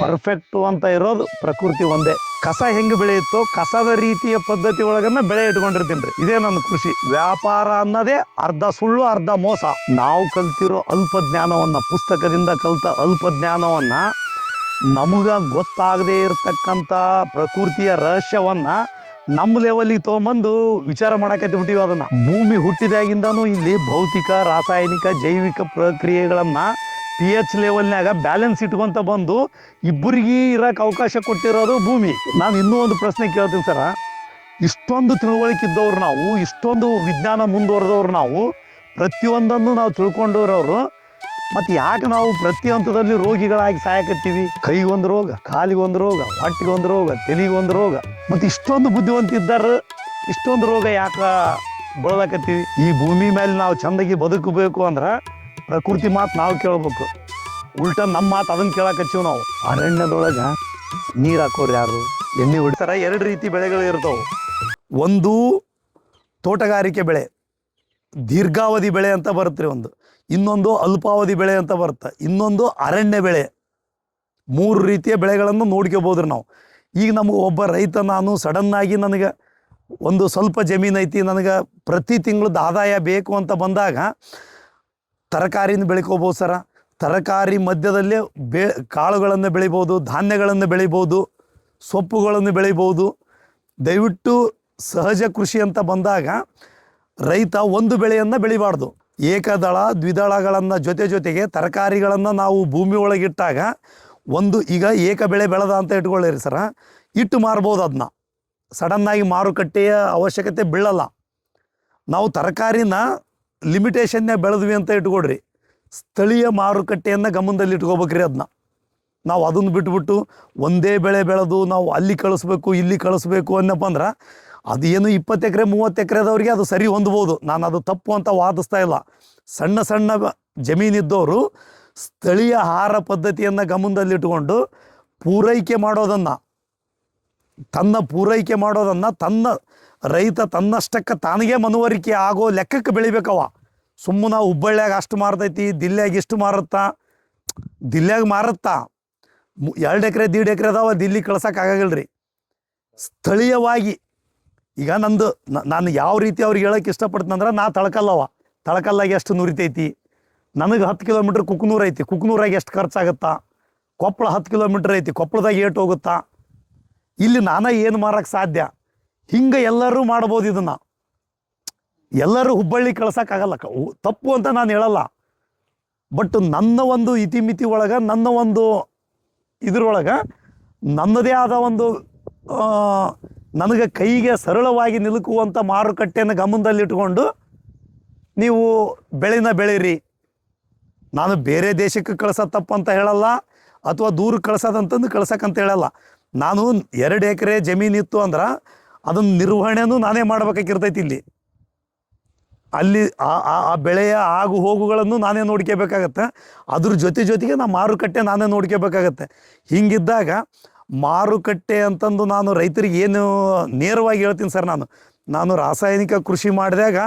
Perfect ಅಂತ ಇರೋದು ಪ್ರಕೃತಿ ಒಂದೇ. ಕಸ ಹೆಂಗೆ ಬೆಳೆಯುತ್ತೋ ಕಸದ ರೀತಿಯ ಪದ್ಧತಿ ಒಳಗನ್ನ ಬೆಳೆ ಇಟ್ಕೊಂಡಿರ್ತೀನಿ. ಇದೇ ನನ್ನ ಕೃಷಿ. ವ್ಯಾಪಾರ ಅನ್ನೋದೇ ಅರ್ಧ ಸುಳ್ಳು ಅರ್ಧ ಮೋಸ. ನಾವು ಕಲ್ತಿರೋ ಅಲ್ಪ ಜ್ಞಾನವನ್ನ, ಪುಸ್ತಕದಿಂದ ಕಲ್ತ ಅಲ್ಪ ಜ್ಞಾನವನ್ನ, ನಮಗ ಗೊತ್ತಾಗದೇ ಇರತಕ್ಕಂಥ ಪ್ರಕೃತಿಯ ರಹಸ್ಯವನ್ನ ನಮ್ಮ ಲೆವೆಲಿಗೆ ತೊಗೊಂಬಂದು ವಿಚಾರ ಮಾಡಕತ್ತಿ ಬಿಟ್ಟಿವಿ. ಅದನ್ನ ಭೂಮಿ ಹುಟ್ಟಿದಾಗಿಂದನೂ ಇಲ್ಲಿ ಭೌತಿಕ, ರಾಸಾಯನಿಕ, ಜೈವಿಕ ಪ್ರಕ್ರಿಯೆಗಳನ್ನ PH ಲೆವೆಲ್ನಾಗ ಬ್ಯಾಲೆನ್ಸ್ ಇಟ್ಕೊಂತ ಬಂದು ಇಬ್ಬರಿಗೆ ಇರಕ್ಕೆ ಅವಕಾಶ ಕೊಟ್ಟಿರೋದು ಭೂಮಿ. ನಾನು ಇನ್ನೂ ಒಂದು ಪ್ರಶ್ನೆ ಕೇಳ್ತೀನಿ ಸರ. ಇಷ್ಟೊಂದು ತಿಳುವಳಿಕೆ ಇದ್ದವ್ರು ನಾವು, ಇಷ್ಟೊಂದು ವಿಜ್ಞಾನ ಮುಂದುವರೆದವ್ರು ನಾವು, ಪ್ರತಿಯೊಂದನ್ನು ನಾವು ತಿಳ್ಕೊಂಡಿರೋರು, ಮತ್ತು ಯಾಕೆ ನಾವು ಪ್ರತಿ ಹಂತದಲ್ಲಿ ರೋಗಿಗಳಾಗಿ ಸಾಯಕತ್ತೀವಿ? ಕೈಗೊಂದು ರೋಗ, ಕಾಲಿಗೊಂದು ರೋಗ, ಹೊಟ್ಟಿಗೊಂದು ರೋಗ, ತಲೆಗೊಂದು ರೋಗ, ಮತ್ತು ಇಷ್ಟೊಂದು ಬುದ್ಧಿವಂತ ಇದ್ದಾರೆ, ಇಷ್ಟೊಂದು ರೋಗ ಯಾಕೆ ಬಳದಾಕತ್ತೀವಿ? ಈ ಭೂಮಿ ಮೇಲೆ ನಾವು ಚಂದಾಗಿ ಬದುಕಬೇಕು ಅಂದ್ರೆ ಪ್ರಕೃತಿ ಮಾತು ನಾವು ಕೇಳ್ಬೇಕು. ಉಲ್ಟ ನಮ್ಮ ಮಾತು ಅದನ್ನು ಕೇಳಕತ್ತೀವಿ ನಾವು. ಅರಣ್ಯದೊಳಗೆ ನೀರು ಹಾಕೋರು ಯಾರು? ಎಣ್ಣೆ ಹೊಡಿತಾರ. ಎರಡು ರೀತಿ ಬೆಳೆಗಳು ಇರ್ತಾವೆ. ಒಂದು ತೋಟಗಾರಿಕೆ ಬೆಳೆ, ದೀರ್ಘಾವಧಿ ಬೆಳೆ ಅಂತ ಬರುತ್ತೆ ಒಂದು. ಇನ್ನೊಂದು ಅಲ್ಪಾವಧಿ ಬೆಳೆ ಅಂತ ಬರುತ್ತೆ. ಇನ್ನೊಂದು ಅರಣ್ಯ ಬೆಳೆ. ಮೂರು ರೀತಿಯ ಬೆಳೆಗಳನ್ನು ನೋಡ್ಕೋಬೋದ್ರಿ ನಾವು. ಈಗ ನಮಗೆ ಒಬ್ಬ ರೈತ, ನಾನು ಸಡನ್ನಾಗಿ ನನಗೆ ಒಂದು ಸ್ವಲ್ಪ ಜಮೀನು ಐತಿ, ನನಗೆ ಪ್ರತಿ ತಿಂಗಳದ ಆದಾಯ ಬೇಕು ಅಂತ ಬಂದಾಗ ತರಕಾರಿನ ಬೆಳ್ಕೋಬೋದು ಸರ. ತರಕಾರಿ ಮಧ್ಯದಲ್ಲೇ ಕಾಳುಗಳನ್ನು ಬೆಳಿಬೋದು, ಧಾನ್ಯಗಳನ್ನು ಬೆಳಿಬೋದು, ಸೊಪ್ಪುಗಳನ್ನು ಬೆಳಿಬೋದು. ದಯವಿಟ್ಟು ಸಹಜ ಕೃಷಿ ಅಂತ ಬಂದಾಗ ರೈತ ಒಂದು ಬೆಳೆಯನ್ನು ಬೆಳಿಬಾರ್ದು. ಏಕದಳ ದ್ವಿದಳಗಳನ್ನು ಜೊತೆಗೆ ತರಕಾರಿಗಳನ್ನು ನಾವು ಭೂಮಿ ಒಳಗಿಟ್ಟಾಗ ಒಂದು, ಈಗ ಏಕ ಬೆಳೆ ಬೆಳೆದ ಅಂತ ಇಟ್ಕೊಳ್ಳಿರಿ ಸರ, ಇಟ್ಟು ಮಾರ್ಬೋದು. ಅದನ್ನ ಸಡನ್ನಾಗಿ ಮಾರುಕಟ್ಟೆಯ ಅವಶ್ಯಕತೆ ಬೀಳಲ್ಲ. ನಾವು ತರಕಾರಿನ ಲಿಮಿಟೇಷನ್ನೇ ಬೆಳೆದ್ವಿ ಅಂತ ಇಟ್ಕೊಳ್ರಿ, ಸ್ಥಳೀಯ ಮಾರುಕಟ್ಟೆಯನ್ನು ಗಮನದಲ್ಲಿ ಇಟ್ಕೋಬೇಕ್ರಿ. ನಾವು ಅದನ್ನು ಬಿಟ್ಬಿಟ್ಟು ಒಂದೇ ಬೆಳೆ ಬೆಳೆದು ನಾವು ಅಲ್ಲಿ ಕಳಿಸ್ಬೇಕು ಇಲ್ಲಿ ಕಳಿಸ್ಬೇಕು ಅನ್ನಪ್ಪ ಅಂದ್ರೆ ಅದೇನು 20 ಎಕರೆ 30 ಎಕರೆದವ್ರಿಗೆ ಅದು ಸರಿ ಹೊಂದ್ಬೋದು. ನಾನು ಅದು ತಪ್ಪು ಅಂತ ವಾದಿಸ್ತಾ ಇಲ್ಲ. ಸಣ್ಣ ಸಣ್ಣ ಜಮೀನಿದ್ದವರು ಸ್ಥಳೀಯ ಆಹಾರ ಪದ್ಧತಿಯನ್ನು ಗಮನದಲ್ಲಿಟ್ಟುಕೊಂಡು ಪೂರೈಕೆ ಮಾಡೋದನ್ನು, ತನ್ನ ರೈತ ತನ್ನಷ್ಟಕ್ಕೆ ತಾನಿಗೆ ಮನವರಿಕೆ ಆಗೋ ಲೆಕ್ಕಕ್ಕೆ ಬೆಳಿಬೇಕವ. ಸುಮ್ಮನೆ ಹುಬ್ಬಳ್ಳಿಯಾಗ ಅಷ್ಟು ಮಾರ್ತೈತಿ, ದಿಲ್ಲಿಯಾಗ ಇಷ್ಟು ಮಾರುತ್ತಾ, ದಿಲ್ಲಿಯಾಗ ಮಾರುತ್ತಾ 2 ಎಕರೆ 1.5 ಎಕರೆ ಅದಾವ, ದಿಲ್ಲಿ ಕಳ್ಸೋಕ್ಕಾಗಲ್ರಿ. ಸ್ಥಳೀಯವಾಗಿ ಈಗ ನಾನು ಯಾವ ರೀತಿ ಅವ್ರಿಗೆ ಹೇಳೋಕೆ ಇಷ್ಟಪಡ್ತೀನಿ ಅಂದ್ರೆ, ನಾ ತಳಕಲ್ಲಾಗಿ ಎಷ್ಟು ನುರಿತೈತಿ, ನನಗೆ 10 ಕಿಲೋಮೀಟ್ರ್ ಕುಕ್ನೂರು ಐತಿ, ಕುಕ್ನೂರಾಗಿ ಎಷ್ಟು ಖರ್ಚಾಗುತ್ತಾ, ಕೊಪ್ಪಳ 10 ಕಿಲೋಮೀಟ್ರ್ ಐತಿ, ಕೊಪ್ಪಳದಾಗ ಏಟು ಹೋಗುತ್ತಾ, ಇಲ್ಲಿ ನಾನೇ ಏನು ಮಾರಕ್ಕೆ ಸಾಧ್ಯ? ಹಿಂಗೆ ಎಲ್ಲರೂ ಮಾಡ್ಬೋದು. ಇದನ್ನು ಎಲ್ಲರೂ ಹುಬ್ಬಳ್ಳಿ ಕಳ್ಸೋಕ್ಕಾಗಲ್ಲ, ತಪ್ಪು ಅಂತ ನಾನು ಹೇಳಲ್ಲ. ಬಟ್ ನನ್ನ ಒಂದು ಇತಿಮಿತಿ ಒಳಗೆ, ನನ್ನ ಒಂದು ಇದ್ರೊಳಗೆ ನನ್ನದೇ ಆದ ಒಂದು ನನಗೆ ಕೈಗೆ ಸರಳವಾಗಿ ನಿಲುಕುವಂಥ ಮಾರುಕಟ್ಟೆಯನ್ನು ಗಮನದಲ್ಲಿಟ್ಕೊಂಡು ನೀವು ಬೆಳೀರಿ. ನಾನು ಬೇರೆ ದೇಶಕ್ಕೆ ಕಳ್ಸೋದು ತಪ್ಪು ಅಂತ ಹೇಳಲ್ಲ, ಅಥವಾ ದೂರ ಕಳ್ಸೋದಂತಂದು ಕಳ್ಸೋಕ್ಕಂತ ಹೇಳಲ್ಲ. ನಾನು 2 ಎಕರೆ ಜಮೀನಿತ್ತು ಅಂದ್ರೆ ಅದನ್ನು ನಿರ್ವಹಣೆನೂ ನಾನೇ ಮಾಡ್ಬೇಕಾಗಿರ್ತೈತಿ. ಇಲ್ಲಿ ಅಲ್ಲಿ ಆ ಬೆಳೆಯ ಆಗು ಹೋಗುಗಳನ್ನು ನಾನೇ ನೋಡ್ಕೋಬೇಕಾಗತ್ತೆ. ಅದ್ರ ಜೊತೆಗೆ ನಾ ಮಾರುಕಟ್ಟೆ ನಾನೇ ನೋಡ್ಕೋಬೇಕಾಗತ್ತೆ. ಹಿಂಗಿದ್ದಾಗ ಮಾರುಕಟ್ಟೆ ಅಂತಂದು ನಾನು ರೈತರಿಗೆ ಏನು ನೇರವಾಗಿ ಹೇಳ್ತೀನಿ ಸರ್, ನಾನು ರಾಸಾಯನಿಕ ಕೃಷಿ ಮಾಡಿದಾಗ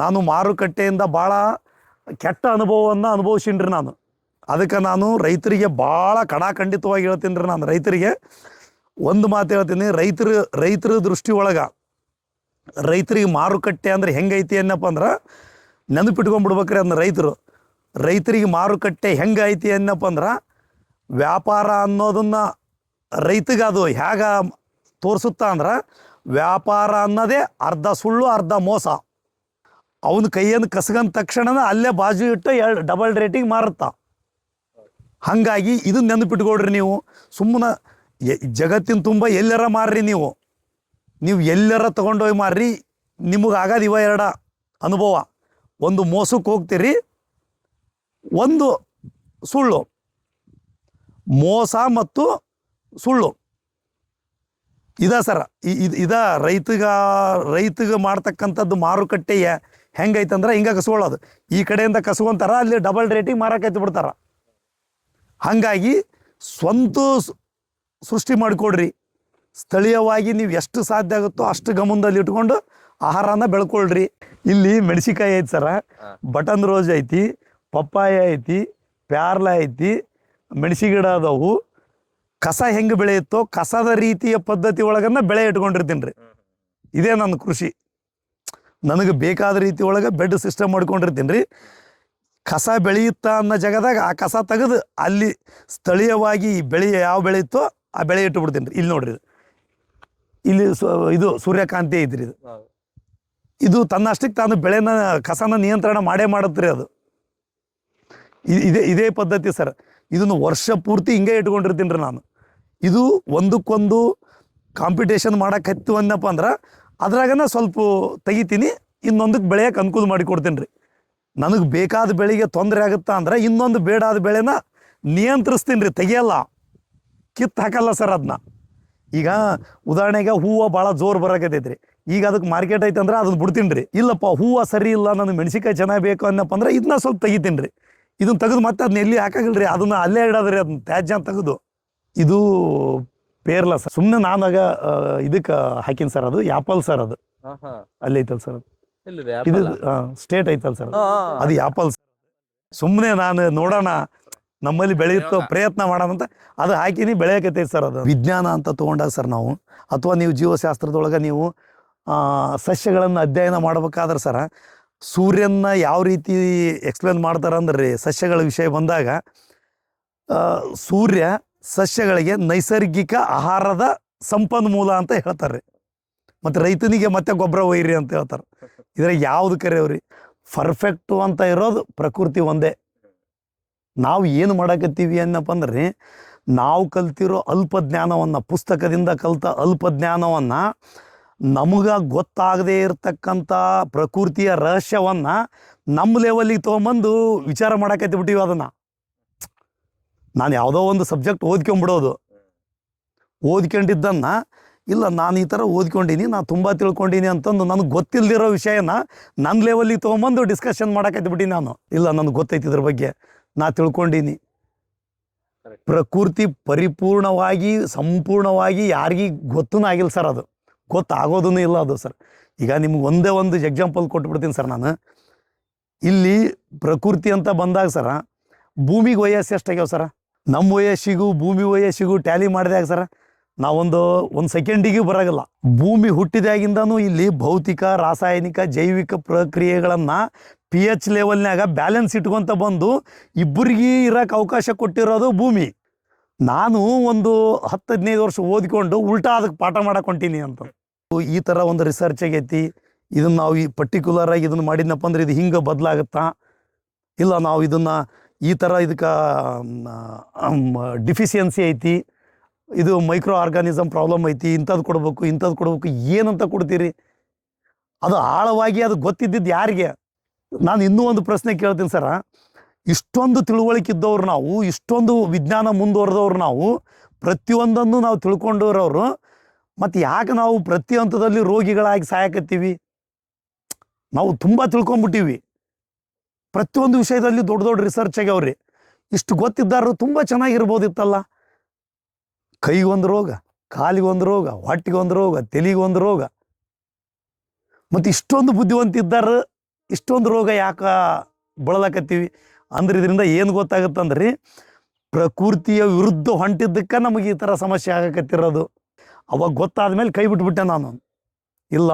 ನಾನು ಮಾರುಕಟ್ಟೆಯಿಂದ ಭಾಳ ಕೆಟ್ಟ ಅನುಭವವನ್ನು ಅನುಭವಿಸಿನ್ರಿ ನಾನು. ಅದಕ್ಕೆ ನಾನು ರೈತರಿಗೆ ಭಾಳ ಕಡಾಖಂಡಿತವಾಗಿ ಹೇಳ್ತೀನಿ ರೀ. ನಾನು ರೈತರಿಗೆ ಒಂದು ಮಾತು ಹೇಳ್ತೀನಿ, ರೈತರ ದೃಷ್ಟಿ ಒಳಗೆ ರೈತರಿಗೆ ಮಾರುಕಟ್ಟೆ ಅಂದ್ರೆ ಹೆಂಗೈತಿ ಅನ್ನಪ್ಪ ಅಂದ್ರೆ ನೆನಪಿಟ್ಕೊಂಡ್ಬಿಡ್ಬೇಕ್ರಿ. ಅದನ್ನ ರೈತರಿಗೆ ಮಾರುಕಟ್ಟೆ ಹೆಂಗೈತಿ ಅನ್ನಪ್ಪ ಅಂದ್ರೆ, ವ್ಯಾಪಾರ ಅನ್ನೋದನ್ನು ರೈತಗೆ ಅದು ಹೇಗ ತೋರಿಸುತ್ತಾ ಅಂದ್ರೆ, ವ್ಯಾಪಾರ ಅನ್ನೋದೇ ಅರ್ಧ ಸುಳ್ಳು ಅರ್ಧ ಮೋಸ. ಅವನ ಕೈಯನ್ನು ಕಸ್ಕೊಂಡ ತಕ್ಷಣ ಅಲ್ಲೇ ಬಾಜು ಇಟ್ಟು 2 ಡಬಲ್ ರೇಟಿಂಗ್ ಮಾರುತ್ತಾ. ಹಾಗಾಗಿ ಇದನ್ನ ನೆನಪಿಟ್ಕೊಳ್ರಿ. ನೀವು ಸುಮ್ಮನೆ ಜಗತ್ತಿನ ತುಂಬ ಎಲ್ಲರ ಮಾರ್ರಿ, ನೀವು ಎಲ್ಲರ ತೊಗೊಂಡೋಗಿ ಮಾರ್ರಿ, ನಿಮಗೆ ಆಗೋದು 2 ಅನುಭವ. ಒಂದು ಮೋಸಕ್ಕೆ ಹೋಗ್ತೀರಿ, ಒಂದು ಸುಳ್ಳು. ಮೋಸ ಮತ್ತು ಸುಳ್ಳು ಸರ. ರೈತಗೆ ಮಾಡ್ತಕ್ಕಂಥದ್ದು ಮಾರುಕಟ್ಟೆಯ ಹೆಂಗೈತಂದ್ರೆ ಹಿಂಗೆ ಕಸ್ಕೊಳ್ಳೋದು. ಈ ಕಡೆಯಿಂದ ಕಸ್ಕೊಂತಾರ, ಅಲ್ಲಿ ಡಬಲ್ ರೇಟಿಂಗ್ ಮಾರಕೈತಿ ಬಿಡ್ತಾರ. ಹಾಗಾಗಿ ಸ್ವಂತ ಸೃಷ್ಟಿ ಮಾಡಿಕೊಡ್ರಿ. ಸ್ಥಳೀಯವಾಗಿ ನೀವು ಎಷ್ಟು ಸಾಧ್ಯ ಆಗುತ್ತೋ ಅಷ್ಟು ಗಮನದಲ್ಲಿ ಇಟ್ಕೊಂಡು ಆಹಾರನ ಬೆಳ್ಕೊಳ್ರಿ. ಇಲ್ಲಿ ಮೆಣಸಿಕಾಯಿ ಐತಿ ಸರ, ಬಟನ್ ರೋಸ್ ಐತಿ, ಪಪ್ಪಾಯ ಐತಿ, ಪ್ಯಾರ್ಲ ಐತಿ, ಮೆಣಸಿ ಗಿಡ ಅದಾವು, ಕಸ ಹೆಂಗೆ ಬೆಳೆಯುತ್ತೋ ಕಸದ ರೀತಿಯ ಪದ್ಧತಿ ಒಳಗನ್ನ ಬೆಳೆ ಇಟ್ಕೊಂಡಿರ್ತೀನಿ ರೀ. ಇದೇ ನನ್ನ ಕೃಷಿ. ನನಗೆ ಬೇಕಾದ ರೀತಿ ಒಳಗೆ ಬೆಡ್ ಸಿಸ್ಟಮ್ ಮಾಡ್ಕೊಂಡಿರ್ತೀನಿ ರೀ. ಕಸ ಬೆಳೆಯುತ್ತಾ ಅನ್ನೋ ಜಾಗದಾಗ ಆ ಕಸ ತೆಗೆದು ಅಲ್ಲಿ ಸ್ಥಳೀಯವಾಗಿ ಬೆಳೆ ಯಾವ ಬೆಳೆ ಇತ್ತೋ ಆ ಬೆಳೆ ಇಟ್ಟು ಬಿಡ್ತೀನಿ ರೀ. ಇಲ್ಲಿ ನೋಡ್ರಿ, ಇಲ್ಲಿ ಇದು ಸೂರ್ಯಕಾಂತಿ ಐತ್ರಿ. ಇದು ತನ್ನಷ್ಟಕ್ಕೆ ತಾನು ಬೆಳೆನ ಕಸನ ನಿಯಂತ್ರಣ ಮಾಡುತ್ತೆ ರೀ. ಅದು ಇದೇ ಪದ್ಧತಿ ಸರ್. ಇದನ್ನು ವರ್ಷ ಪೂರ್ತಿ ಹಿಂಗೆ ಇಟ್ಕೊಂಡಿರ್ತೀನಿ ರೀ ನಾನು. ಇದು ಒಂದಕ್ಕೊಂದು ಕಾಂಪಿಟೇಷನ್ ಮಾಡಕ್ಕೆ ಹತ್ತು ಅನ್ನಪ್ಪ ಅಂದ್ರೆ ಅದ್ರಾಗನ ಸ್ವಲ್ಪ ತೆಗಿತೀನಿ, ಇನ್ನೊಂದಕ್ಕೆ ಬೆಳೆಯಕ್ಕೆ ಅನುಕೂಲ ಮಾಡಿಕೊಡ್ತೀನಿ ರೀ. ನನಗೆ ಬೇಕಾದ ಬೆಳೆಗೆ ತೊಂದರೆ ಆಗುತ್ತಾ ಅಂದ್ರೆ ಇನ್ನೊಂದು ಬೇಡಾದ ಬೆಳೆನ ನಿಯಂತ್ರಿಸ್ತೀನಿ ರೀ, ತೆಗಿಯಲ್ಲ, ಕಿತ್ತು ಹಾಕಲ್ಲ ಸರ್ ಅದನ್ನ. ಈಗ ಉದಾಹರಣೆಗೆ ಹೂವು ಭಾಳ ಜೋರು ಬರೋಕತ್ತೈತ್ರಿ, ಈಗ ಅದಕ್ಕೆ ಮಾರ್ಕೆಟ್ ಐತೆ ಅಂದ್ರೆ ಅದನ್ನ ಬಿಡ್ತೀನಿ ರೀ. ಇಲ್ಲಪ್ಪ ಹೂವು ಸರಿ ಇಲ್ಲ, ನನಗೆ ಮೆಣಸಿನ್ಕಾಯಿ ಚೆನ್ನಾಗಿ ಬೇಕು ಅನ್ನಪ್ಪ ಅಂದ್ರೆ ಇದನ್ನ ಸ್ವಲ್ಪ ತೆಗಿತೀನಿ ರೀ. ಇದನ್ನ ತೆಗೆದು ಮತ್ತೆ ಅದನ್ನ ಎಲ್ಲಿ ಹಾಕಾಗಿಲ್ಲ ರೀ, ಅದನ್ನ ಅಲ್ಲೇ ಇಡೋದ್ರಿ, ಅದನ್ನ ತ್ಯಾಜ್ಯ ತೆಗೆದು. ಇದು ಪೇರ್ಲ ಸರ್, ಸುಮ್ಮನೆ ನಾನಾಗ ಇದಕ್ಕೆ ಹಾಕಿನಿ ಸರ್. ಅದು ಆ್ಯಪಲ್ ಸರ್, ಅದು ಅಲ್ಲಿ ಐತಲ್ ಸರ್, ಇದು ಸ್ಟೇಟ್ ಐತಲ್ ಸರ್, ಅದು ಆ್ಯಪಲ್. ಸುಮ್ಮನೆ ನಾನು ನೋಡೋಣ ನಮ್ಮಲ್ಲಿ ಬೆಳೆಯುತ್ತೋ ಪ್ರಯತ್ನ ಮಾಡೋಣ ಅಂತ ಅದು ಹಾಕಿನಿ, ಬೆಳೆಯಕತ್ತೈತೆ ಸರ್. ಅದು ವಿಜ್ಞಾನ ಅಂತ ತೊಗೊಂಡಾಗ ಸರ್ ನಾವು, ಅಥವಾ ನೀವು ಜೀವಶಾಸ್ತ್ರದೊಳಗೆ ನೀವು ಸಸ್ಯಗಳನ್ನು ಅಧ್ಯಯನ ಮಾಡ್ಬೇಕಾದ್ರೆ ಸರ, ಸೂರ್ಯನ ಯಾವ ರೀತಿ ಎಕ್ಸ್ಪ್ಲೇನ್ ಮಾಡ್ತಾರೆ ಅಂದ್ರೆ ಸಸ್ಯಗಳ ವಿಷಯ ಬಂದಾಗ, ಸೂರ್ಯ ಸಸ್ಯಗಳಿಗೆ ನೈಸರ್ಗಿಕ ಆಹಾರದ ಸಂಪನ್ಮೂಲ ಅಂತ ಹೇಳ್ತಾರೆ. ಮತ್ತು ರೈತನಿಗೆ ಮತ್ತೆ ಗೊಬ್ಬರ ಒಯ್ಯಿರಿ ಅಂತ ಹೇಳ್ತಾರೆ. ಇದ್ರಾಗ ಯಾವ್ದು ಕರೆಯವ್ರಿ? ಪರ್ಫೆಕ್ಟು ಅಂತ ಇರೋದು ಪ್ರಕೃತಿ ಒಂದೇ. ನಾವು ಏನು ಮಾಡಕತ್ತೀವಿ ಅನ್ನಪ್ಪ ಅಂದ್ರೆ, ನಾವು ಕಲ್ತಿರೋ ಅಲ್ಪ ಜ್ಞಾನವನ್ನು, ಪುಸ್ತಕದಿಂದ ಕಲಿತ ಅಲ್ಪ ಜ್ಞಾನವನ್ನು, ನಮಗೆ ಗೊತ್ತಾಗದೇ ಇರತಕ್ಕಂಥ ಪ್ರಕೃತಿಯ ರಹಸ್ಯವನ್ನು ನಮ್ಮ ಲೆವೆಲ್ಲಿಗೆ ತೊಗೊಂಬಂದು ವಿಚಾರ ಮಾಡಕತ್ತಿಬಿಟ್ಟಿವಿ. ಅದನ್ನು ನಾನು ಯಾವುದೋ ಒಂದು ಸಬ್ಜೆಕ್ಟ್ ಓದ್ಕೊಂಬಿಡೋದು, ಓದ್ಕೊಂಡಿದ್ದನ್ನು ಇಲ್ಲ ನಾನು ಈ ಥರ ಓದ್ಕೊಂಡೀನಿ, ನಾನು ತುಂಬ ತಿಳ್ಕೊಂಡೀನಿ ಅಂತಂದು ನನಗೆ ಗೊತ್ತಿಲ್ಲದಿರೋ ವಿಷಯನ ನನ್ನ ಲೆವೆಲ್ಲಿಗೆ ತೊಗೊಂಬಂದು ಡಿಸ್ಕಷನ್ ಮಾಡಕತ್ತಿಬಿಟ್ಟು ನಾನು, ಇಲ್ಲ ನನಗೆ ಗೊತ್ತೈತಿ ಇದ್ರ ಬಗ್ಗೆ, ನಾ ತಿಳ್ಕೊಂಡೀನಿ. ಪ್ರಕೃತಿ ಪರಿಪೂರ್ಣವಾಗಿ ಸಂಪೂರ್ಣವಾಗಿ ಯಾರಿಗೂ ಗೊತ್ತೂ ಆಗಿಲ್ಲ ಸರ್, ಅದು ಗೊತ್ತಾಗೋದೂ ಇಲ್ಲ ಅದು ಸರ್. ಈಗ ನಿಮ್ಗೆ ಒಂದೇ ಒಂದು ಎಕ್ಸಾಂಪಲ್ ಕೊಟ್ಬಿಡ್ತೀನಿ ಸರ್ ನಾನು. ಇಲ್ಲಿ ಪ್ರಕೃತಿ ಅಂತ ಬಂದಾಗ ಸರ, ಭೂಮಿಗೆ ವಯಸ್ಸು ಎಷ್ಟಾಗ್ಯಾವ ಸರ? ನಮ್ಮ ವಯಸ್ಸಿಗೂ ಭೂಮಿ ವಯಸ್ಸಿಗೂ ಟ್ಯಾಲಿ ಮಾಡಿದಾಗ ಸರ ನಾವೊಂದು ಸೆಕೆಂಡಿಗೂ ಬರೋಲ್ಲ. ಭೂಮಿ ಹುಟ್ಟಿದಾಗಿಂದನೂ ಇಲ್ಲಿ ಭೌತಿಕ, ರಾಸಾಯನಿಕ, ಜೈವಿಕ ಪ್ರಕ್ರಿಯೆಗಳನ್ನು pH ಲೆವೆಲ್ನಾಗ ಬ್ಯಾಲೆನ್ಸ್ ಇಟ್ಕೊತ ಬಂದು ಇಬ್ಬರಿಗೆ ಇರೋಕೆ ಅವಕಾಶ ಕೊಟ್ಟಿರೋದು ಭೂಮಿ. ನಾನು ಒಂದು 10-15 ವರ್ಷ ಓದಿಕೊಂಡು ಉಲ್ಟಾ ಅದಕ್ಕೆ ಪಾಠ ಮಾಡಕ್ಕೆ ಹೊಂಟೀನಿ ಅಂತ. ಈ ಥರ ಒಂದು ರಿಸರ್ಚ್ ಆಗೈತಿ. ಇದನ್ನು ನಾವು ಈ ಪರ್ಟಿಕ್ಯುಲರಾಗಿ ಇದನ್ನು ಮಾಡಿದ್ನಪ್ಪ ಅಂದ್ರೆ ಇದು ಹಿಂಗೆ ಬದಲಾಗುತ್ತಾ, ಇಲ್ಲ ನಾವು ಇದನ್ನು ಈ ಥರ ಇದಕ್ಕೆ ಡಿಫಿಷಿಯನ್ಸಿ ಐತಿ, ಇದು ಮೈಕ್ರೋ ಆರ್ಗಾನಿಸಮ್ ಪ್ರಾಬ್ಲಮ್ ಐತಿ, ಇಂಥದ್ದು ಕೊಡ್ಬೇಕು, ಏನಂತ ಕೊಡ್ತೀರಿ? ಅದು ಆಳವಾಗಿ ಅದು ಗೊತ್ತಿದ್ದಿದ್ದು ಯಾರಿಗೆ? ನಾನು ಇನ್ನೂ ಒಂದು ಪ್ರಶ್ನೆ ಕೇಳ್ತೀನಿ ಸರ. ಇಷ್ಟೊಂದು ತಿಳುವಳಿಕೆ ಇದ್ದವ್ರು ನಾವು, ಇಷ್ಟೊಂದು ವಿಜ್ಞಾನ ಮುಂದುವರೆದವ್ರು ನಾವು, ಪ್ರತಿಯೊಂದನ್ನು ನಾವು ತಿಳ್ಕೊಂಡಿರೋರು, ಮತ್ತು ಯಾಕೆ ನಾವು ಪ್ರತಿ ಹಂತದಲ್ಲಿ ರೋಗಿಗಳಾಗಿ ಸಾಯಕತ್ತೀವಿ? ನಾವು ತುಂಬ ತಿಳ್ಕೊಂಬಿಟ್ಟಿವಿ. ಪ್ರತಿಯೊಂದು ವಿಷಯದಲ್ಲಿ ದೊಡ್ಡ ದೊಡ್ಡ ರಿಸರ್ಚ್ ಆಗ್ಯಾವ್ರಿ. ಇಷ್ಟು ಗೊತ್ತಿದ್ದಾರು ತುಂಬ ಚೆನ್ನಾಗಿರ್ಬೋದಿತ್ತಲ್ಲ. ಕೈಗೊಂದು ರೋಗ, ಕಾಲಿಗೊಂದು ರೋಗ, ಹೊಟ್ಟಿಗೊಂದು ರೋಗ, ತಲೆಗೊಂದು ರೋಗ, ಮತ್ತು ಇಷ್ಟೊಂದು ಬುದ್ಧಿವಂತಿದ್ದಾರೆ, ಇಷ್ಟೊಂದು ರೋಗ ಯಾಕೆ ಬಳಲಕತ್ತೀವಿ ಅಂದ್ರೆ ಇದರಿಂದ ಏನು ಗೊತ್ತಾಗುತ್ತಂದ್ರಿ, ಪ್ರಕೃತಿಯ ವಿರುದ್ಧ ಹೊಂಟಿದ್ದಕ್ಕೆ ನಮಗೆ ಈ ಥರ ಸಮಸ್ಯೆ ಆಗಕತ್ತಿರೋದು. ಅವಾಗ ಗೊತ್ತಾದ ಮೇಲೆ ಕೈ ಬಿಟ್ಬಿಟ್ಟೆ ನಾನು. ಇಲ್ಲ,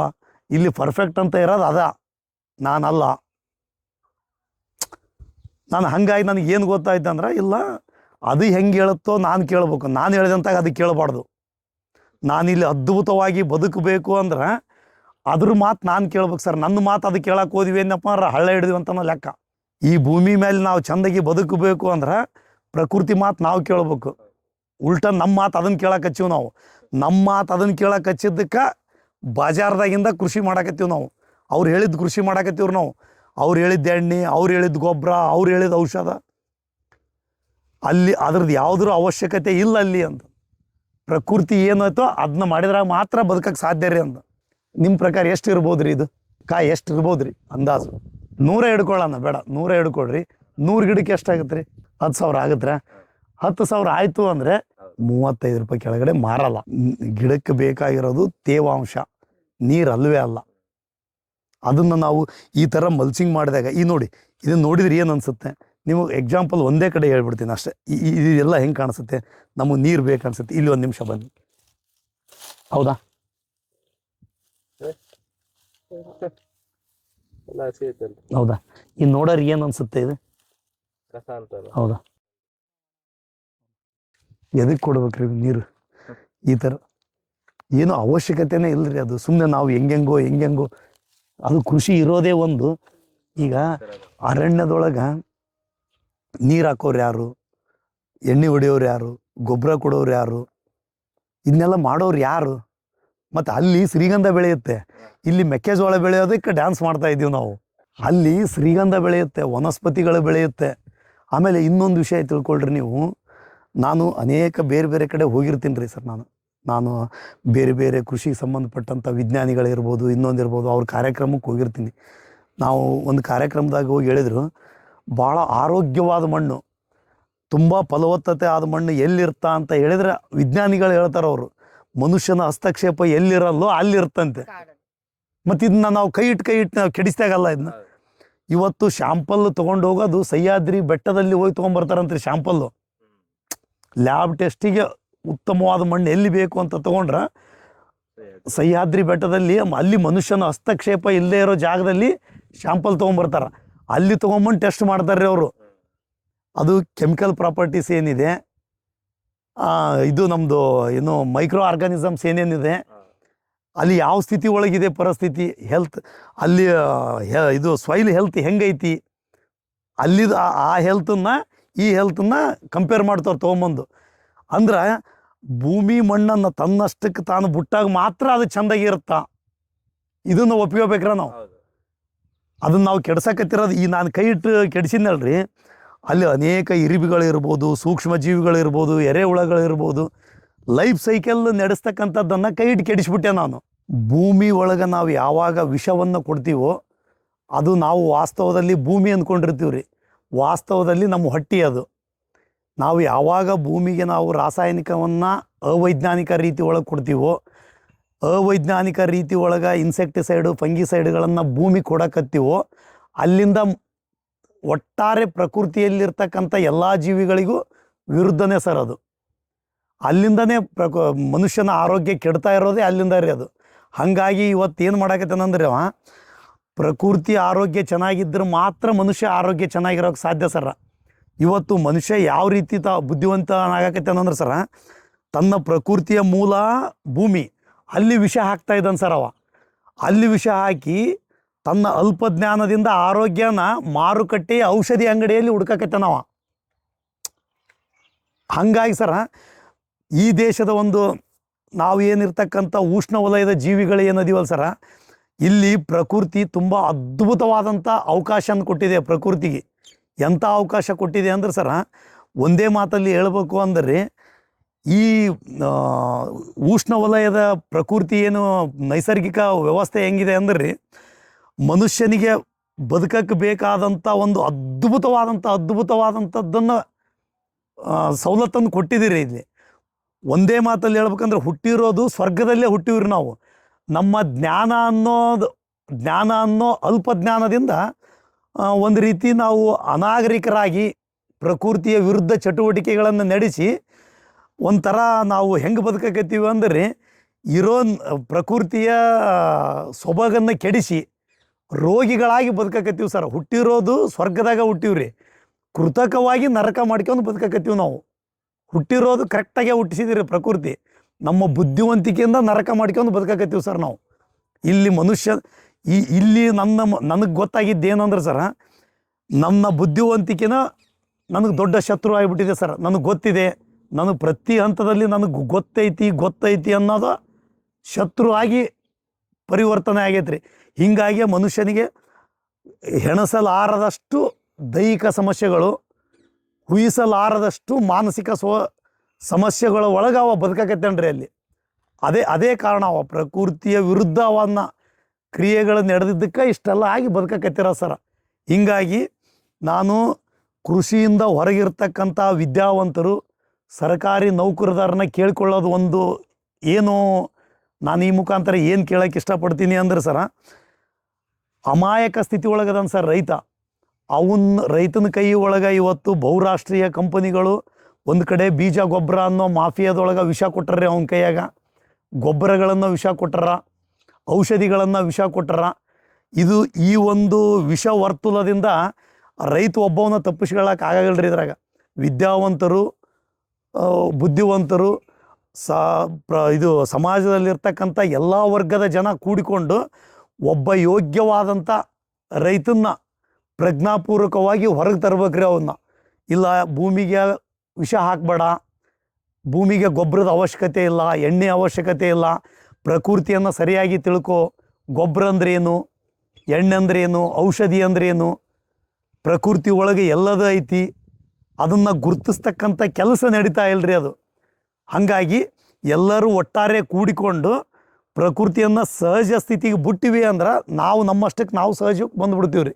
ಇಲ್ಲಿ ಪರ್ಫೆಕ್ಟ್ ಅಂತ ಇರೋದು ಅದ, ನಾನಲ್ಲ. ನಾನು ಹಂಗಾಗಿ ನನಗೆ ಏನು ಗೊತ್ತಾಯ್ತು ಅಂದ್ರೆ, ಇಲ್ಲ ಅದು ಹೆಂಗೆ ಹೇಳುತ್ತೋ ನಾನು ಕೇಳ್ಬೇಕು, ನಾನು ಹೇಳಿದಂತಾಗ ಅದು ಕೇಳಬಾರ್ದು. ನಾನಿಲ್ಲಿ ಅದ್ಭುತವಾಗಿ ಬದುಕಬೇಕು ಅಂದ್ರೆ ಅದ್ರ ಮಾತು ನಾನು ಕೇಳ್ಬೇಕು ಸರ್. ನನ್ನ ಮಾತು ಅದು ಕೇಳಕ್ಕೆ ಹೋದ್ವಿ ಏನಪ್ಪ ಅಂದ್ರೆ ಹಳ್ಳ ಹಿಡಿದ್ವಿ ಅಂತ ಲೆಕ್ಕ. ಈ ಭೂಮಿ ಮೇಲೆ ನಾವು ಚೆಂದಾಗಿ ಬದುಕಬೇಕು ಅಂದ್ರೆ ಪ್ರಕೃತಿ ಮಾತು ನಾವು ಕೇಳ್ಬೇಕು. ಉಲ್ಟಾ ನಮ್ಮ ಮಾತು ಅದನ್ನು ಕೇಳಕ್ಕೆ ಹಚ್ಚಿವಿ ನಾವು. ನಮ್ಮ ಮಾತು ಅದನ್ನು ಕೇಳಕ್ಕೆ ಹಚ್ಚಿದ್ದಕ್ಕೆ ಬಾಜಾರ್ದಾಗಿಂದ ಕೃಷಿ ಮಾಡಕತ್ತೀವಿ ನಾವು. ಅವ್ರು ಹೇಳಿದ್ದು ಕೃಷಿ ಮಾಡಕತ್ತೀವ್ರಿ ನಾವು. ಅವ್ರು ಹೇಳಿದ್ದು ಎಣ್ಣೆ, ಅವ್ರು ಹೇಳಿದ್ದು ಗೊಬ್ಬರ, ಅವ್ರು ಹೇಳಿದ ಔಷಧ, ಅಲ್ಲಿ ಅದ್ರದ್ದು ಯಾವುದ್ರ ಅವಶ್ಯಕತೆ ಇಲ್ಲ ಅಲ್ಲಿ ಅಂತ. ಪ್ರಕೃತಿ ಏನಾಯ್ತೋ ಅದನ್ನ ಮಾಡಿದ್ರಾಗ ಮಾತ್ರ ಬದುಕಕ್ಕೆ ಸಾಧ್ಯ ರೀ ಅಂತ. ನಿಮ್ಮ ಪ್ರಕಾರ ಎಷ್ಟು ಇರ್ಬೋದು ರೀ ಇದು? ಕಾಯಿ ಎಷ್ಟು ಇರ್ಬೋದು ರೀ ಅಂದಾಜು? 100 ಹಿಡ್ಕೊಳ್ಳೋಣ, ಬೇಡ 100 ಹಿಡ್ಕೊಳ್ರಿ. 100 ಗಿಡಕ್ಕೆ ಎಷ್ಟಾಗುತ್ತೆ ರೀ? 10,000 ಆಗುತ್ತೆ. 10,000 ಆಯಿತು ಅಂದರೆ 35 ರೂಪಾಯಿ ಕೆಳಗಡೆ ಮಾರಲ್ಲ. ಗಿಡಕ್ಕೆ ಬೇಕಾಗಿರೋದು ತೇವಾಂಶ, ನೀರು ಅಲ್ವೇ ಅಲ್ಲ. ಅದನ್ನು ನಾವು ಈ ಥರ ಮಲ್ಚಿಂಗ್ ಮಾಡಿದಾಗ, ಈ ನೋಡಿ ಇದನ್ನು ನೋಡಿದ್ರೆ ಏನು ಅನಿಸುತ್ತೆ? ನಿಮಗೆ ಎಕ್ಸಾಂಪಲ್ ಒಂದೇ ಕಡೆ ಹೇಳ್ಬಿಡ್ತೀನಿ ಅಷ್ಟೇ. ಇದೆಲ್ಲ ಹೆಂಗೆ ಕಾಣಿಸುತ್ತೆ, ನಮಗೆ ನೀರು ಬೇಕು ಅನ್ಸುತ್ತೆ. ಇಲ್ಲಿ ಒಂದು ನಿಮಿಷ ಬನ್ನಿ. ಹೌದಾ, ಹೌದಾ, ಈ ನೋಡೋರು ಏನು ಅನ್ಸುತ್ತೆ ಇದು ಕಸ ಅಂತ? ಹೌದಾ, ಎದಕ್ಕೆ ಕೊಡ್ಬೇಕ್ರಿ ನೀರು? ಈ ಥರ ಏನು ಅವಶ್ಯಕತೆನೇ ಇಲ್ಲರಿ. ಅದು ಸುಮ್ಮನೆ ನಾವು ಹೆಂಗೆಂಗೋ ಅದು ಕೃಷಿ ಇರೋದೇ ಒಂದು. ಈಗ ಅರಣ್ಯದೊಳಗೆ ನೀರು ಹಾಕೋರು ಯಾರು, ಎಣ್ಣೆ ಹೊಡೆಯೋರು ಯಾರು, ಗೊಬ್ಬರ ಕೊಡೋರು ಯಾರು, ಇದನ್ನೆಲ್ಲ ಮಾಡೋರು ಯಾರು? ಮತ್ತು ಅಲ್ಲಿ ಶ್ರೀಗಂಧ ಬೆಳೆಯುತ್ತೆ, ಇಲ್ಲಿ ಮೆಕ್ಕೆಜೋಳ ಬೆಳೆಯೋದಕ್ಕೆ ಡ್ಯಾನ್ಸ್ ಮಾಡ್ತಾ ಇದ್ದೀವಿ ನಾವು. ಅಲ್ಲಿ ಶ್ರೀಗಂಧ ಬೆಳೆಯುತ್ತೆ, ವನಸ್ಪತಿಗಳು ಬೆಳೆಯುತ್ತೆ. ಆಮೇಲೆ ಇನ್ನೊಂದು ವಿಷಯ ತಿಳ್ಕೊಳ್ರಿ ನೀವು, ನಾನು ಅನೇಕ ಬೇರೆ ಬೇರೆ ಕಡೆ ಹೋಗಿರ್ತೀನಿ ರೀ ಸರ್. ನಾನು ಬೇರೆ ಬೇರೆ ಕೃಷಿಗೆ ಸಂಬಂಧಪಟ್ಟಂಥ ವಿಜ್ಞಾನಿಗಳಿರ್ಬೋದು, ಇನ್ನೊಂದಿರ್ಬೋದು, ಅವ್ರ ಕಾರ್ಯಕ್ರಮಕ್ಕೆ ಹೋಗಿರ್ತೀನಿ. ನಾವು ಒಂದು ಕಾರ್ಯಕ್ರಮದಾಗ ಹೋಗಿ ಹೇಳಿದ್ರು, ಭಾಳ ಆರೋಗ್ಯವಾದ ಮಣ್ಣು, ತುಂಬ ಫಲವತ್ತತೆ ಆದ ಮಣ್ಣು ಎಲ್ಲಿರ್ತಾ ಅಂತ ಹೇಳಿದ್ರೆ ವಿಜ್ಞಾನಿಗಳು ಹೇಳ್ತಾರೆ. ಅವರು ಮನುಷ್ಯನ ಹಸ್ತಕ್ಷೇಪ ಎಲ್ಲಿರಲ್ಲೋ ಅಲ್ಲಿರ್ತಂತೆ. ಮತ್ತು ಇದನ್ನ ನಾವು ಕೈ ಇಟ್ಟು ನಾವು ಕೆಡಿಸ್ದಾಗಲ್ಲ. ಇದನ್ನ ಇವತ್ತು ಶಾಂಪಲ್ ತೊಗೊಂಡು ಹೋಗೋದು ಸಹ್ಯಾದ್ರಿ ಬೆಟ್ಟದಲ್ಲಿ ಹೋಗಿ ತೊಗೊಂಡ್ಬರ್ತಾರಂತ್ರಿ. ಶಾಂಪಲ್ಲು ಲ್ಯಾಬ್ ಟೆಸ್ಟಿಗೆ ಉತ್ತಮವಾದ ಮಣ್ಣು ಎಲ್ಲಿ ಬೇಕು ಅಂತ ತೊಗೊಂಡ್ರೆ ಸಹ್ಯಾದ್ರಿ ಬೆಟ್ಟದಲ್ಲಿ, ಅಲ್ಲಿ ಮನುಷ್ಯನ ಹಸ್ತಕ್ಷೇಪ ಇಲ್ಲದೆ ಇರೋ ಜಾಗದಲ್ಲಿ ಶಾಂಪಲ್ ತೊಗೊಂಬರ್ತಾರೆ. ಅಲ್ಲಿ ತೊಗೊಂಬಂದು ಟೆಸ್ಟ್ ಮಾಡ್ತಾರೆ ಅವರು. ಅದು ಕೆಮಿಕಲ್ ಪ್ರಾಪರ್ಟೀಸ್ ಏನಿದೆ, ಇದು ನಮ್ಮದು ಏನು ಮೈಕ್ರೋ ಆರ್ಗಾನಿಸಮ್ಸ್ ಏನೇನಿದೆ, ಅಲ್ಲಿ ಯಾವ ಸ್ಥಿತಿ ಒಳಗಿದೆ ಪರಿಸ್ಥಿತಿ, ಹೆಲ್ತ್, ಅಲ್ಲಿ ಇದು ಸಾಯಿಲ್ ಹೆಲ್ತ್ ಹೆಂಗೈತಿ, ಅಲ್ಲಿದು ಆ ಹೆಲ್ತನ್ನು ಈ ಹೆಲ್ತನ್ನು ಕಂಪೇರ್ ಮಾಡ್ತಾರೆ ತೊಗೊಂಬಂದು. ಅಂದ್ರೆ ಭೂಮಿ ಮಣ್ಣನ್ನು ತನ್ನಷ್ಟಕ್ಕೆ ತಾನು ಬಿಟ್ಟಾಗ ಮಾತ್ರ ಅದು ಚೆಂದಾಗಿ ಇರುತ್ತಾ. ಇದನ್ನು ಒಪ್ಕೋಬೇಕ್ರ ನಾವು. ಅದನ್ನು ನಾವು ಕೆಡ್ಸಕತ್ತಿರೋದು, ಈ ನಾನು ಕೈ ಇಟ್ಟು ಕೆಡಿಸಿದ್ನಲ್ರಿ, ಅಲ್ಲಿ ಅನೇಕ ಇರಿಬಿಗಳಿರ್ಬೋದು, ಸೂಕ್ಷ್ಮ ಜೀವಿಗಳಿರ್ಬೋದು, ಎರೆಹುಳಗಳಿರ್ಬೋದು, ಲೈಫ್ ಸೈಕಲ್ ನಡೆಸ್ತಕ್ಕಂಥದ್ದನ್ನು ಕೈ ಇಟ್ಟು ಕೆಡಿಸ್ಬಿಟ್ಟೆ ನಾನು. ಭೂಮಿ ಒಳಗೆ ನಾವು ಯಾವಾಗ ವಿಷವನ್ನು ಕೊಡ್ತೀವೋ ಅದು ನಾವು ವಾಸ್ತವದಲ್ಲಿ ಭೂಮಿ ಅಂದ್ಕೊಂಡಿರ್ತೀವಿ ರೀ. ವಾಸ್ತವದಲ್ಲಿ ನಮ್ಮ ಹೊಟ್ಟಿ ಅದು. ನಾವು ಯಾವಾಗ ಭೂಮಿಗೆ ನಾವು ರಾಸಾಯನಿಕವನ್ನು ಅವೈಜ್ಞಾನಿಕ ರೀತಿ ಒಳಗೆ ಕೊಡ್ತೀವೋ, ಅವೈಜ್ಞಾನಿಕ ರೀತಿ ಒಳಗೆ ಇನ್ಸೆಕ್ಟಿಸೈಡು, ಫಂಗಿಸೈಡ್ಗಳನ್ನು ಭೂಮಿ ಕೊಡಕತ್ತೀವೋ, ಅಲ್ಲಿಂದ ಒಟ್ಟಾರೆ ಪ್ರಕೃತಿಯಲ್ಲಿರ್ತಕ್ಕಂಥ ಎಲ್ಲ ಜೀವಿಗಳಿಗೂ ವಿರುದ್ಧನೇ ಸರ್ ಅದು. ಅಲ್ಲಿಂದನೇ ಮನುಷ್ಯನ ಆರೋಗ್ಯ ಕೆಡ್ತಾ ಇರೋದೇ ಅಲ್ಲಿಂದ ರೀ ಅದು. ಹಾಗಾಗಿ ಇವತ್ತೇನು ಮಾಡಾಕತ್ತೇನಂದ್ರೆ, ಪ್ರಕೃತಿ ಆರೋಗ್ಯ ಚೆನ್ನಾಗಿದ್ದರೆ ಮಾತ್ರ ಮನುಷ್ಯ ಆರೋಗ್ಯ ಚೆನ್ನಾಗಿರೋಕ್ಕೆ ಸಾಧ್ಯ ಸರ. ಇವತ್ತು ಮನುಷ್ಯ ಯಾವ ರೀತಿ ಬುದ್ಧಿವಂತನಾಗಕತ್ತೇನಂದ್ರೆ ಸರ, ತನ್ನ ಪ್ರಕೃತಿಯ ಮೂಲ ಭೂಮಿ, ಅಲ್ಲಿ ವಿಷ ಹಾಕ್ತಾ ಇದ್ದಾನೆ ಸರ್ ಅವ. ಅಲ್ಲಿ ವಿಷ ಹಾಕಿ ತನ್ನ ಅಲ್ಪ ಜ್ಞಾನದಿಂದ ಆರೋಗ್ಯನ ಮಾರುಕಟ್ಟೆಯ ಔಷಧಿ ಅಂಗಡಿಯಲ್ಲಿ ಹುಡ್ಕಕತ್ತೇನವ. ಹಾಗಾಗಿ ಸರ, ಈ ದೇಶದ ಒಂದು ನಾವು ಏನಿರ್ತಕ್ಕಂಥ ಉಷ್ಣ ವಲಯದ ಜೀವಿಗಳು ಏನದೀವಲ್ಲ ಸರ, ಇಲ್ಲಿ ಪ್ರಕೃತಿ ತುಂಬ ಅದ್ಭುತವಾದಂಥ ಅವಕಾಶನ ಕೊಟ್ಟಿದೆ ಪ್ರಕೃತಿಗೆ. ಎಂಥ ಅವಕಾಶ ಕೊಟ್ಟಿದೆ ಅಂದ್ರೆ ಸರ, ಒಂದೇ ಮಾತಲ್ಲಿ ಹೇಳ್ಬೇಕು ಅಂದರೆ, ಈ ಉಷ್ಣ ವಲಯದ ಪ್ರಕೃತಿ ಏನು ನೈಸರ್ಗಿಕ ವ್ಯವಸ್ಥೆ ಹೆಂಗಿದೆ ಅಂದ್ರೆ, ಮನುಷ್ಯನಿಗೆ ಬದುಕಕ್ಕೆ ಬೇಕಾದಂಥ ಒಂದು ಅದ್ಭುತವಾದಂಥದ್ದನ್ನು ಸವಲತ್ತನ್ನು ಕೊಟ್ಟಿದ್ದೀರಿ ಇಲ್ಲಿ. ಒಂದೇ ಮಾತಲ್ಲಿ ಹೇಳ್ಬೇಕಂದ್ರೆ, ಹುಟ್ಟಿರೋದು ಸ್ವರ್ಗದಲ್ಲೇ ಹುಟ್ಟಿವ್ರಿ ನಾವು. ನಮ್ಮ ಜ್ಞಾನ ಅನ್ನೋ ಅಲ್ಪ ಜ್ಞಾನದಿಂದ ಒಂದು ರೀತಿ ನಾವು ಅನಾಗರಿಕರಾಗಿ ಪ್ರಕೃತಿಯ ವಿರುದ್ಧ ಚಟುವಟಿಕೆಗಳನ್ನು ನಡೆಸಿ ಒಂಥರ ನಾವು ಹೆಂಗೆ ಬದುಕಕತ್ತೀವಿ ಅಂದರೆ, ಇರೋ ಪ್ರಕೃತಿಯ ಸೊಬಗನ್ನು ಕೆಡಿಸಿ ರೋಗಿಗಳಾಗಿ ಬದುಕಕತ್ತೀವಿ ಸರ್. ಹುಟ್ಟಿರೋದು ಸ್ವರ್ಗದಾಗ ಹುಟ್ಟಿವ್ರಿ, ಕೃತಕವಾಗಿ ನರಕ ಮಾಡ್ಕೊಂಡು ಬದುಕಕತ್ತೀವಿ ನಾವು. ಹುಟ್ಟಿರೋದು ಕರೆಕ್ಟಾಗೆ ಹುಟ್ಟಿಸಿದಿರಿ ಪ್ರಕೃತಿ, ನಮ್ಮ ಬುದ್ಧಿವಂತಿಕೆಯಿಂದ ನರಕ ಮಾಡ್ಕೊಂಡು ಬದುಕಕತ್ತೀವಿ ಸರ್ ನಾವು. ಇಲ್ಲಿ ಮನುಷ್ಯ ಇಲ್ಲಿ ನನಗೆ ಗೊತ್ತಾಗಿದ್ದೇನಂದ್ರೆ ಸರ, ನನ್ನ ಬುದ್ಧಿವಂತಿಕೆನ ನನಗೆ ದೊಡ್ಡ ಶತ್ರು ಆಗಿಬಿಟ್ಟಿದೆ ಸರ್. ನನಗೆ ಗೊತ್ತಿದೆ, ನನಗೆ ಪ್ರತಿ ಹಂತದಲ್ಲಿ ನನಗೆ ಗೊತ್ತೈತಿ ಅನ್ನೋದು ಶತ್ರು ಆಗಿ ಪರಿವರ್ತನೆ ಆಗೈತ್ರಿ. ಹೀಗಾಗಿ ಮನುಷ್ಯನಿಗೆ ಹೆಣಸಲಾರದಷ್ಟು ದೈಹಿಕ ಸಮಸ್ಯೆಗಳು, ಊಹಿಸಲಾರದಷ್ಟು ಮಾನಸಿಕ ಸಮಸ್ಯೆಗಳ ಒಳಗೆ ಅವ ಬದುಕಕತ್ತೇನ್ರಿ ಅಲ್ಲಿ. ಅದೇ ಕಾರಣ, ಅವ ಪ್ರಕೃತಿಯ ವಿರುದ್ಧ ಅವನ್ನ ಕ್ರಿಯೆಗಳು ನಡೆದಿದ್ದಕ್ಕೆ ಇಷ್ಟೆಲ್ಲ ಆಗಿ ಬದುಕಕತ್ತಿರ ಸರ. ಹೀಗಾಗಿ ನಾನು ಕೃಷಿಯಿಂದ ಹೊರಗಿರ್ತಕ್ಕಂಥ ವಿದ್ಯಾವಂತರು, ಸರ್ಕಾರಿ ನೌಕರದಾರನ್ನ ಕೇಳ್ಕೊಳ್ಳೋದು ಒಂದು ಏನು, ನಾನು ಈ ಮುಖಾಂತರ ಏನು ಕೇಳೋಕ್ಕೆ ಇಷ್ಟಪಡ್ತೀನಿ ಅಂದ್ರೆ ಸರ, ಅಮಾಯಕ ಸ್ಥಿತಿ ಒಳಗದನ್ ಸರ್ ರೈತ. ಅವನ್ನ ರೈತನ ಕೈ ಒಳಗೆ ಇವತ್ತು ಬಹುರಾಷ್ಟ್ರೀಯ ಕಂಪನಿಗಳು ಒಂದು ಕಡೆ ಬೀಜ ಗೊಬ್ಬರ ಅನ್ನೋ ಮಾಫಿಯಾದೊಳಗೆ ವಿಷ ಕೊಟ್ಟರೆ ಅವನ ಕೈಯಾಗ, ಗೊಬ್ಬರಗಳನ್ನು ವಿಷ ಕೊಟ್ಟರ, ಔಷಧಿಗಳನ್ನು ವಿಷ ಕೊಟ್ಟರ. ಇದು ಈ ಒಂದು ವಿಷ ವರ್ತುಲದಿಂದ ರೈತ ಒಬ್ಬವನ್ನ ತಪ್ಪಿಸ್ಕೊಳ್ಳೋಕೆ ಆಗಲ್ರಿ. ಇದ್ರಾಗ ವಿದ್ಯಾವಂತರು, ಬುದ್ಧಿವಂತರು, ಇದು ಸಮಾಜದಲ್ಲಿರ್ತಕ್ಕಂಥ ಎಲ್ಲ ವರ್ಗದ ಜನ ಕೂಡಿಕೊಂಡು ಒಬ್ಬ ಯೋಗ್ಯವಾದಂಥ ರೈತನ್ನ ಪ್ರಜ್ಞಾಪೂರ್ವಕವಾಗಿ ಹೊರಗೆ ತರ್ಬೇಕ್ರಿ. ಅವನ್ನ ಇಲ್ಲ ಭೂಮಿಗೆ ವಿಷ ಹಾಕಬೇಡ, ಭೂಮಿಗೆ ಗೊಬ್ಬರದ ಅವಶ್ಯಕತೆ ಇಲ್ಲ, ಎಣ್ಣೆ ಅವಶ್ಯಕತೆ ಇಲ್ಲ, ಪ್ರಕೃತಿಯನ್ನು ಸರಿಯಾಗಿ ತಿಳ್ಕೊ, ಗೊಬ್ಬರ ಅಂದ್ರೇನು, ಎಣ್ಣೆ ಅಂದ್ರೇನು, ಔಷಧಿ ಅಂದ್ರೇನು, ಪ್ರಕೃತಿ ಒಳಗೆ ಎಲ್ಲದೂ ಐತಿ, ಅದನ್ನು ಗುರುತಿಸ್ತಕ್ಕಂಥ ಕೆಲಸ ನಡೀತಾ ಇಲ್ರಿ ಅದು. ಹಾಗಾಗಿ ಎಲ್ಲರೂ ಒಟ್ಟಾರೆ ಕೂಡಿಕೊಂಡು ಪ್ರಕೃತಿಯನ್ನು ಸಹಜ ಸ್ಥಿತಿಗೆ ಬಿಟ್ಟಿವಿ ಅಂದ್ರೆ ನಾವು ನಮ್ಮಷ್ಟಕ್ಕೆ ನಾವು ಸಹಜಕ್ಕೆ ಬಂದುಬಿಡ್ತೀವಿ ರೀ.